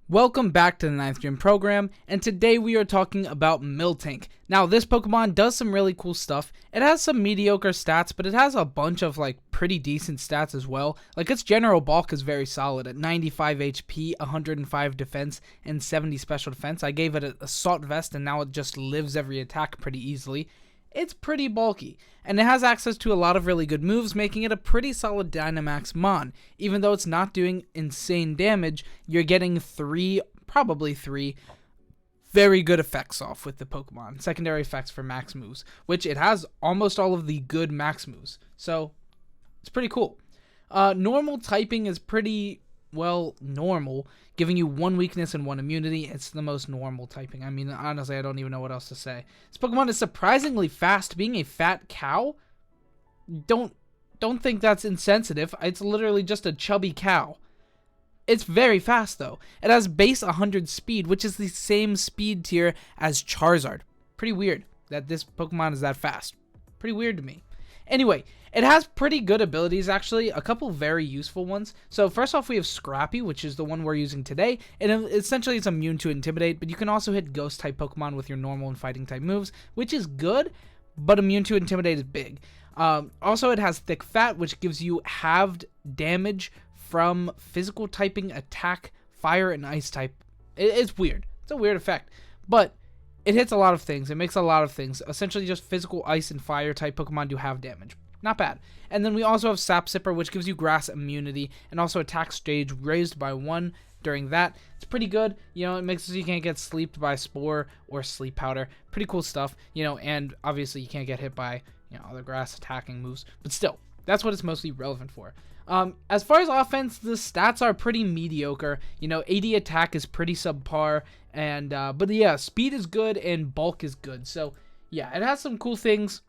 Welcome back to the 9th Gym program, and today we are talking about Miltank. Now, this Pokemon does some really cool stuff. It has some mediocre stats, but it has a bunch of pretty decent stats as well. Its general bulk is very solid at 95 HP, 105 defense, and 70 special defense. I gave it an Assault Vest, and now it just lives every attack pretty easily. It's pretty bulky, and it has access to a lot of really good moves, making it a pretty solid Dynamax Mon. Even though it's not doing insane damage, you're getting probably three very good effects off with the Pokemon. Secondary effects for max moves, which it has almost all of the good max moves. So, it's pretty cool. Normal typing is pretty, normal, giving you 1 weakness and 1 immunity. It's the most normal typing. I mean, honestly, I don't even know what else to say. This Pokemon is surprisingly fast. Being a fat cow, don't think that's insensitive. It's literally just a chubby cow. It's very fast, though. It has base 100 speed, which is the same speed tier as Charizard. Pretty weird that this Pokemon is that fast. Pretty weird to me. Anyway, it has pretty good abilities, actually. A couple very useful ones. So, first off, we have Scrappy, which is the one we're using today. And essentially, it's immune to Intimidate, but you can also hit Ghost-type Pokemon with your normal and Fighting-type moves, which is good, but immune to Intimidate is big. Also, it has Thick Fat, which gives you halved damage from physical typing, attack, fire, and ice type. It's weird. It's a weird effect. But it hits a lot of things. It makes a lot of things. Essentially, just physical ice and fire type Pokemon do have damage. Not bad. And then we also have Sap Sipper, which gives you grass immunity and also attack stage raised by 1 during that. It's pretty good. It makes it so you can't get sleeped by Spore or Sleep Powder. Pretty cool stuff. And obviously you can't get hit by, other grass attacking moves. But still, that's what it's mostly relevant for. As far as offense, the stats are pretty mediocre. 80 attack is pretty subpar. And, but yeah, speed is good and bulk is good. So, yeah, it has some cool things.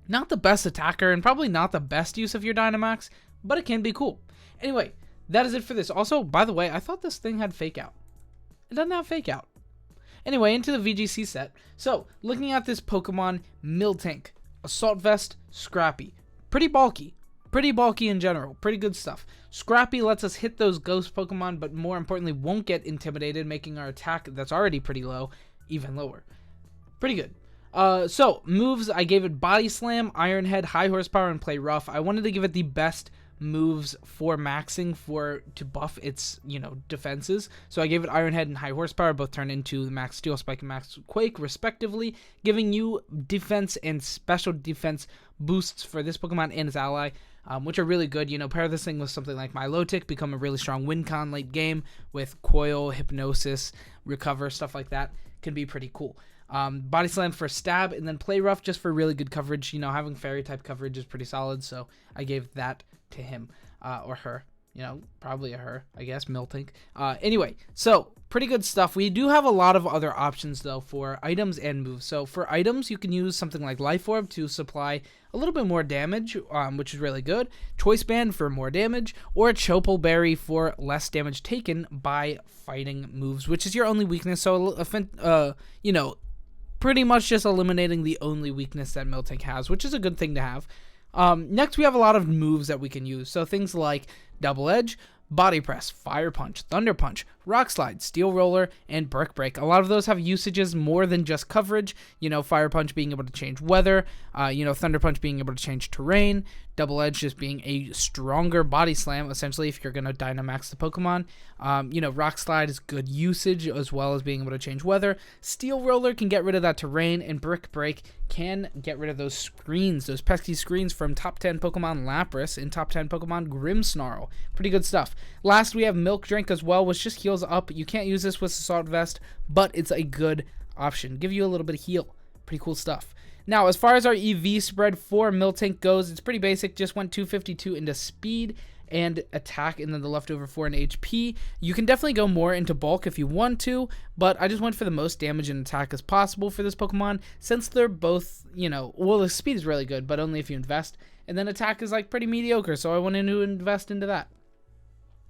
Not the best attacker and probably not the best use of your Dynamax, but it can be cool. Anyway, that is it for this. Also, by the way, I thought this thing had Fake Out. It doesn't have Fake Out. Anyway, into the VGC set. So, looking at this Pokemon, Miltank, Assault Vest, Scrappy. Pretty bulky in general. Pretty good stuff. Scrappy lets us hit those ghost Pokemon, but more importantly, won't get intimidated, making our attack that's already pretty low even lower. Pretty good. So, moves, I gave it Body Slam, Iron Head, High Horsepower, and Play Rough. I wanted to give it the best moves for maxing to buff its, defenses. So I gave it Iron Head and High Horsepower, both turn into Max Steel Spike and Max Quake, respectively, giving you defense and special defense boosts for this Pokemon and its ally, which are really good. Pair this thing with something like Milotic, become a really strong win con late game with Coil, Hypnosis, Recover, stuff like that. Can be pretty cool. Body Slam for stab, and then Play Rough just for really good coverage. Having fairy type coverage is pretty solid, so I gave that to him, or her. Probably a her, I guess, Miltank. Anyway, so pretty good stuff. We do have a lot of other options, though, for items and moves. So for items, you can use something like Life Orb to supply a little bit more damage, which is really good. Choice Band for more damage, or Chopal Berry for less damage taken by fighting moves, which is your only weakness. So, pretty much just eliminating the only weakness that Miltank has, which is a good thing to have. Next, we have a lot of moves that we can use. So things like Double Edge, Body Press, Fire Punch, Thunder Punch, Rock Slide, Steel Roller, and Brick Break. A lot of those have usages more than just coverage. Fire Punch being able to change weather, Thunder Punch being able to change terrain, Double Edge just being a stronger Body Slam, essentially, if you're going to Dynamax the Pokemon. Rock Slide is good usage, as well as being able to change weather. Steel Roller can get rid of that terrain, and Brick Break can get rid of those screens, those pesky screens from top 10 Pokemon Lapras and top 10 Pokemon Grimmsnarl. Pretty good stuff. Last, we have Milk Drink as well, which just heals up. You can't use this with Assault Vest, but it's a good option. Give you a little bit of heal. Pretty cool stuff. Now, as far as our EV spread for Miltank goes, it's pretty basic. Just went 252 into speed and attack, and then the leftover 4 in HP. You can definitely go more into bulk if you want to, but I just went for the most damage and attack as possible for this Pokemon, since they're both, the speed is really good, but only if you invest, and then attack is pretty mediocre, so I wanted to invest into that.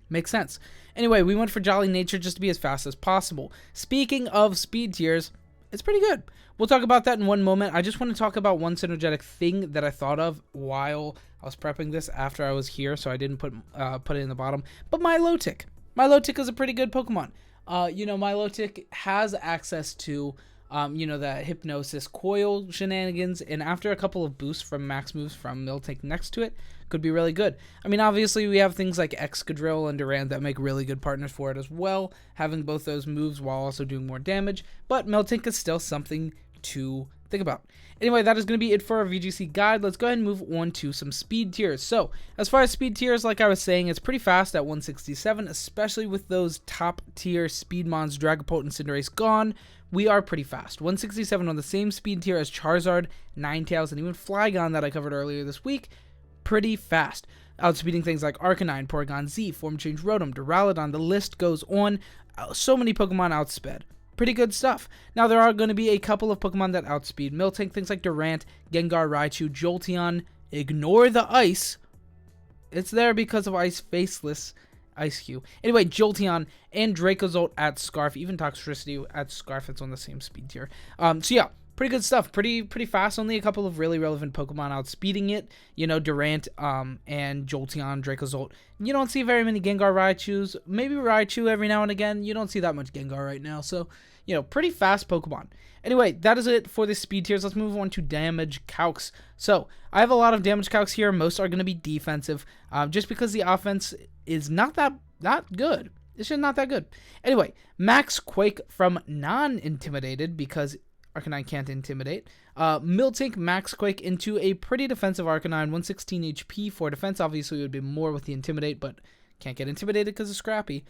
Makes sense. Anyway, we went for Jolly Nature just to be as fast as possible. Speaking of speed tiers, it's pretty good. We'll talk about that in one moment. I just want to talk about one synergetic thing that I thought of while I was prepping this after I was here, so I didn't put it in the bottom. But Milotic. Milotic is a pretty good Pokemon. Milotic has access to, that Hypnosis Coil shenanigans, and after a couple of boosts from max moves from Miltank next to it, could be really good. I mean, obviously, we have things like Excadrill and Durant that make really good partners for it as well, having both those moves while also doing more damage, but Miltank is still something to think about. Anyway, that is going to be it for our VGC guide. Let's go ahead and move on to some speed tiers. So, as far as speed tiers, like I was saying, it's pretty fast at 167, especially with those top tier Speedmons, Dragapult, and Cinderace gone. We are pretty fast. 167 on the same speed tier as Charizard, Ninetales, and even Flygon that I covered earlier this week. Pretty fast. Outspeeding things like Arcanine, Porygon Z, Form Change Rotom, Duraludon, the list goes on. So many Pokemon outsped. Pretty good stuff. Now, there are going to be a couple of Pokemon that outspeed Miltank, things like Durant, Gengar, Raichu, Jolteon. Ignore the ice. It's there because of Ice Faceless Ice Cube. Anyway, Jolteon and Dracozolt at Scarf, even Toxtricity at Scarf, it's on the same speed tier. So yeah, pretty good stuff. Pretty fast. Only a couple of really relevant Pokemon outspeeding it. Durant and Jolteon, Dracozolt. You don't see very many Gengar Raichus. Maybe Raichu every now and again. You don't see that much Gengar right now. So, pretty fast Pokemon. Anyway, that is it for the speed tiers. Let's move on to damage calcs. So, I have a lot of damage calcs here. Most are going to be defensive, just because the offense is not good. It's just not that good. Anyway, Max Quake from non-intimidated, because Arcanine can't intimidate. Miltank Max Quake into a pretty defensive Arcanine, 116 HP for defense. Obviously, it would be more with the Intimidate, but can't get intimidated because of Scrappy.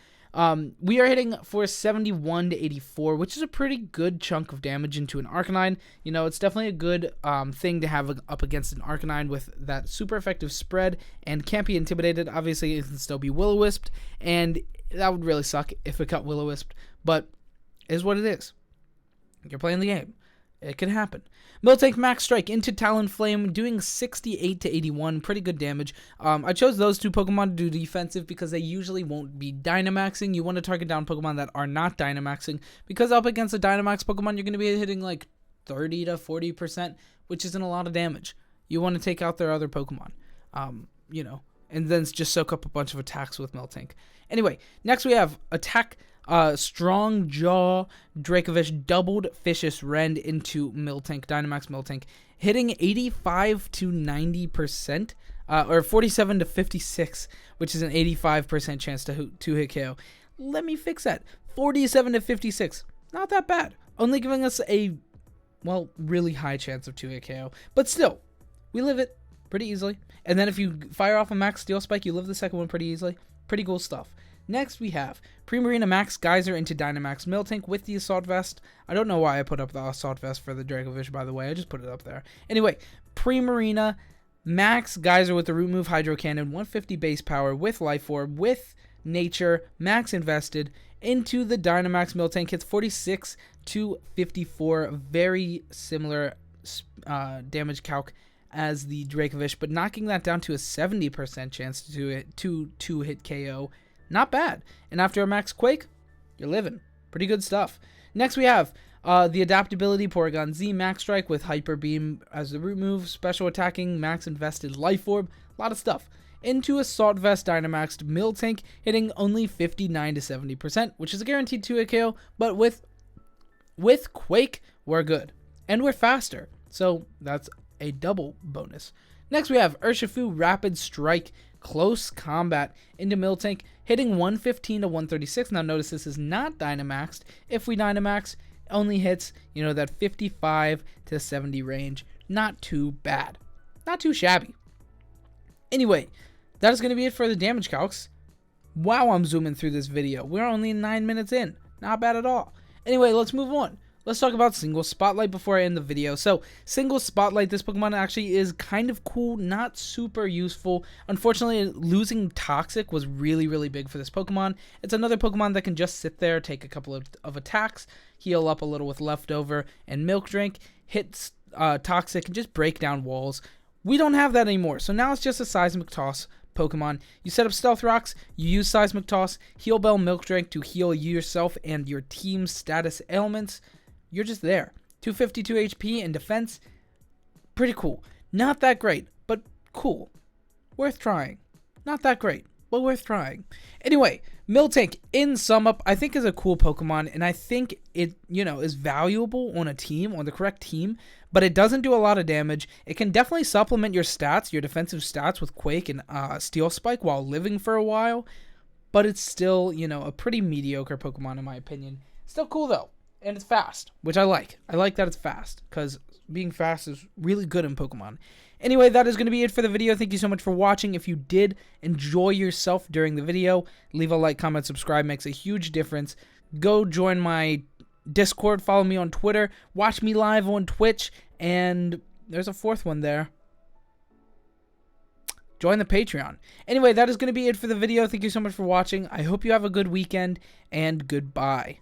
We are hitting for 71 to 84, which is a pretty good chunk of damage into an Arcanine. It's definitely a good thing to have up against an Arcanine with that super effective spread and can't be intimidated. Obviously, it can still be Will-O-Wisped, and that would really suck if it got Will-O-Wisped, but it is what it is. You're playing the game. It can happen. Miltank Max Strike into Talonflame, doing 68 to 81. Pretty good damage. I chose those two Pokemon to do defensive because they usually won't be Dynamaxing. You want to target down Pokemon that are not Dynamaxing, because up against a Dynamax Pokemon, you're going to be hitting like 30 to 40%, which isn't a lot of damage. You want to take out their other Pokemon, and then just soak up a bunch of attacks with Miltank. Anyway, next we have Attack Strong Jaw Dracovish doubled Vicious Rend into Miltank, Dynamax Miltank, hitting 85 to 90%, or 47 to 56, which is an 85% chance to hit KO. Let me fix that. 47 to 56, not that bad. Only giving us a, really high chance of 2-hit KO, but still, we live it pretty easily. And then if you fire off a Max Steel Spike, you live the second one pretty easily. Pretty cool stuff. Next, we have Primarina Max Geyser into Dynamax Miltank with the Assault Vest. I don't know why I put up the Assault Vest for the Dracovish, by the way. I just put it up there. Anyway, Primarina Max Geyser with the Root Move Hydro Cannon, 150 base power with Life Orb, with Nature, Max invested into the Dynamax Miltank. Hits 46 to 54. Very similar damage calc as the Dracovish, but knocking that down to a 70% chance to hit KO. Not bad. And after a Max Quake, you're living. Pretty good stuff. Next we have the Adaptability Porygon Z Max Strike with Hyper Beam as the root move. Special attacking, Max Invested Life Orb. A lot of stuff. Into Assault Vest Dynamaxed Miltank, hitting only 59 to 70%, which is a guaranteed 2-hit KO. But with Quake, we're good. And we're faster. So that's a double bonus. Next we have Urshifu Rapid Strike Close Combat into Miltank, hitting 115 to 136. Now notice this is not Dynamaxed. If we Dynamax, only hits, that 55 to 70 range. Not too bad. Not too shabby. Anyway, that is going to be it for the damage calcs. Wow, I'm zooming through this video. We're only 9 minutes in. Not bad at all. Anyway, let's move on. Let's talk about Single Spotlight before I end the video. So, Single Spotlight, this Pokemon actually is kind of cool, not super useful. Unfortunately, losing Toxic was really, really big for this Pokemon. It's another Pokemon that can just sit there, take a couple of attacks, heal up a little with Leftover and Milk Drink, hit Toxic, and just break down walls. We don't have that anymore, so now it's just a Seismic Toss Pokemon. You set up Stealth Rocks, you use Seismic Toss, Heal Bell, Milk Drink to heal yourself and your team's status ailments. You're just there. 252 HP and defense. Pretty cool. Not that great, but cool. Worth trying. Not that great. but worth trying. Anyway, Miltank, in sum up, I think is a cool Pokemon, and I think it, is valuable on a team, on the correct team, but it doesn't do a lot of damage. It can definitely supplement your stats, your defensive stats with Quake and Steel Spike while living for a while, but it's still, a pretty mediocre Pokemon in my opinion. Still cool though, and it's fast, which I like. I like that it's fast, because being fast is really good in Pokemon. Anyway, that is going to be it for the video. Thank you so much for watching. If you did enjoy yourself during the video, leave a like, comment, subscribe. Makes a huge difference. Go join my Discord. Follow me on Twitter. Watch me live on Twitch. And there's a fourth one there. Join the Patreon. Anyway, that is going to be it for the video. Thank you so much for watching. I hope you have a good weekend, and goodbye.